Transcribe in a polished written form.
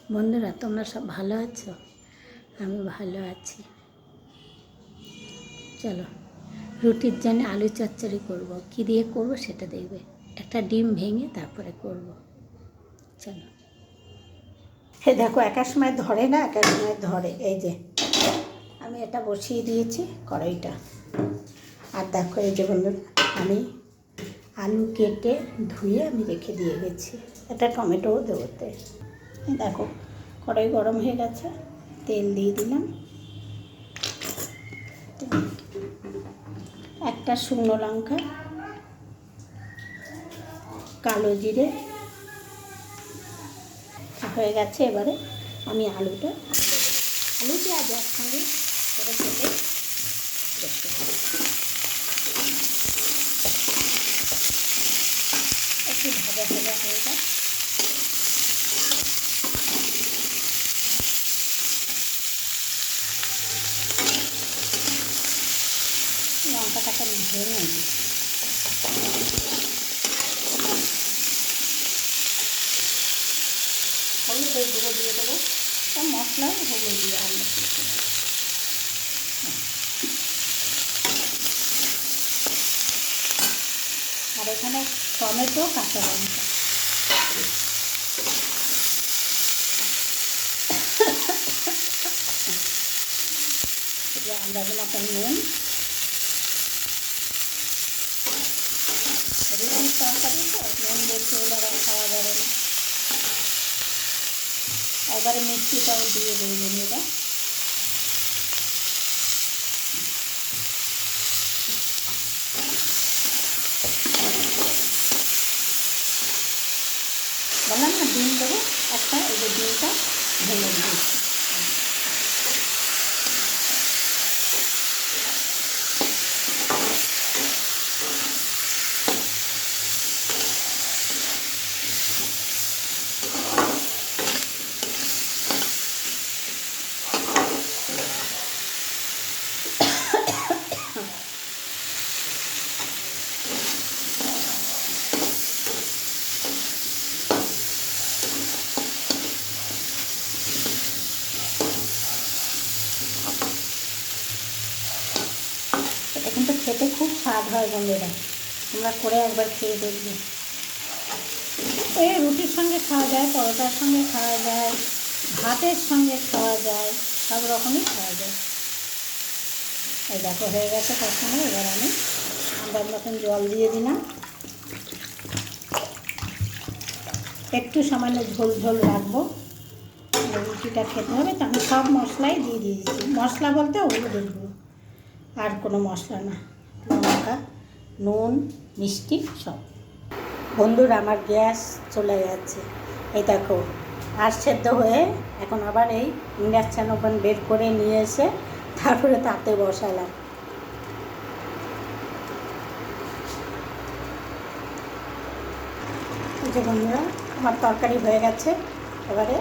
বন্ধুরা, তোমরা সব ভালো আছো? আমি ভালো আছি। চলো, রুটির জন্য আলু চচ্চড়ি করব। কী দিয়ে করব সেটা দেখবে। একটা ডিম ভেঙে তারপরে করব। চলো। হে দেখো, একার সময় ধরে না, একার সময় ধরে। এই যে আমি এটা বসিয়ে দিয়েছি কড়াইটা। আর দেখো, এই যে বন্ধুরা, আমি আলু কেটে ধুয়ে আমি রেখে দিয়ে গেছি। এটা টমেটোও দেবোতে। দেখো, কড়াই গরম হয়ে গেছে, তেল দিয়ে দিলাম। একটা শুকনো লঙ্কা, কালো জিরে হয়ে গেছে। এবারে আমি আলু পেঁয়াজ একসঙ্গে করে কেটে দেখতে হবে। একটু ভাজা ভাজা হয়ে যায়। লঙ্কাটাকে ভেঙে দিই। হলুদের গুঁড়ো দিয়ে দেবো। মশলা হলুদ দিয়ে আলু আর এখানে টমেটো, কাঁচা লঙ্কা, আন্দাজ মতন নুন। রুটির তরকারি তো নুন বেশি হলে আর খাওয়া যাবে না। এবারে মিষ্টিটাও দিয়ে দিই বন্ধুরা। বললাম না ডিম দেবো একটা, এই যে ডিমটা ভেঙে দিয়েছি। এটা কিন্তু খেতে খুব স্বাদ হয় বন্ধুরা, তোমরা করে একবার খেয়ে দেখবে। এই রুটির সঙ্গে খাওয়া যায়, পরোটার সঙ্গে খাওয়া যায়, ভাতের সঙ্গে খাওয়া যায়, সব রকমই খাওয়া যায়। এই দেখো হয়ে গেছে কখনো। এবার আমি আন্দাজ মতন জল দিয়ে দিলাম। একটু সামান্য ঝোল ঝোল রাখবো, রুটিটা খেতে হবে। তো আমি সব মশলাই দিয়ে দিয়েছি। মশলা বলতে হলুদের গুঁড়ো, আর কোনো মশলা না। লঙ্কা, নুন, মিষ্টি সব। বন্ধুরা, আমার গ্যাস চলে গেছে। এই দেখো, আর সেদ্ধ হয়ে এখন আবার এই ইন্ডাকশান ওভেন বের করে নিয়ে এসে তারপরে তাতে বসালাম। এই যে বন্ধুরা, আমার তরকারি হয়ে গেছে। এবারে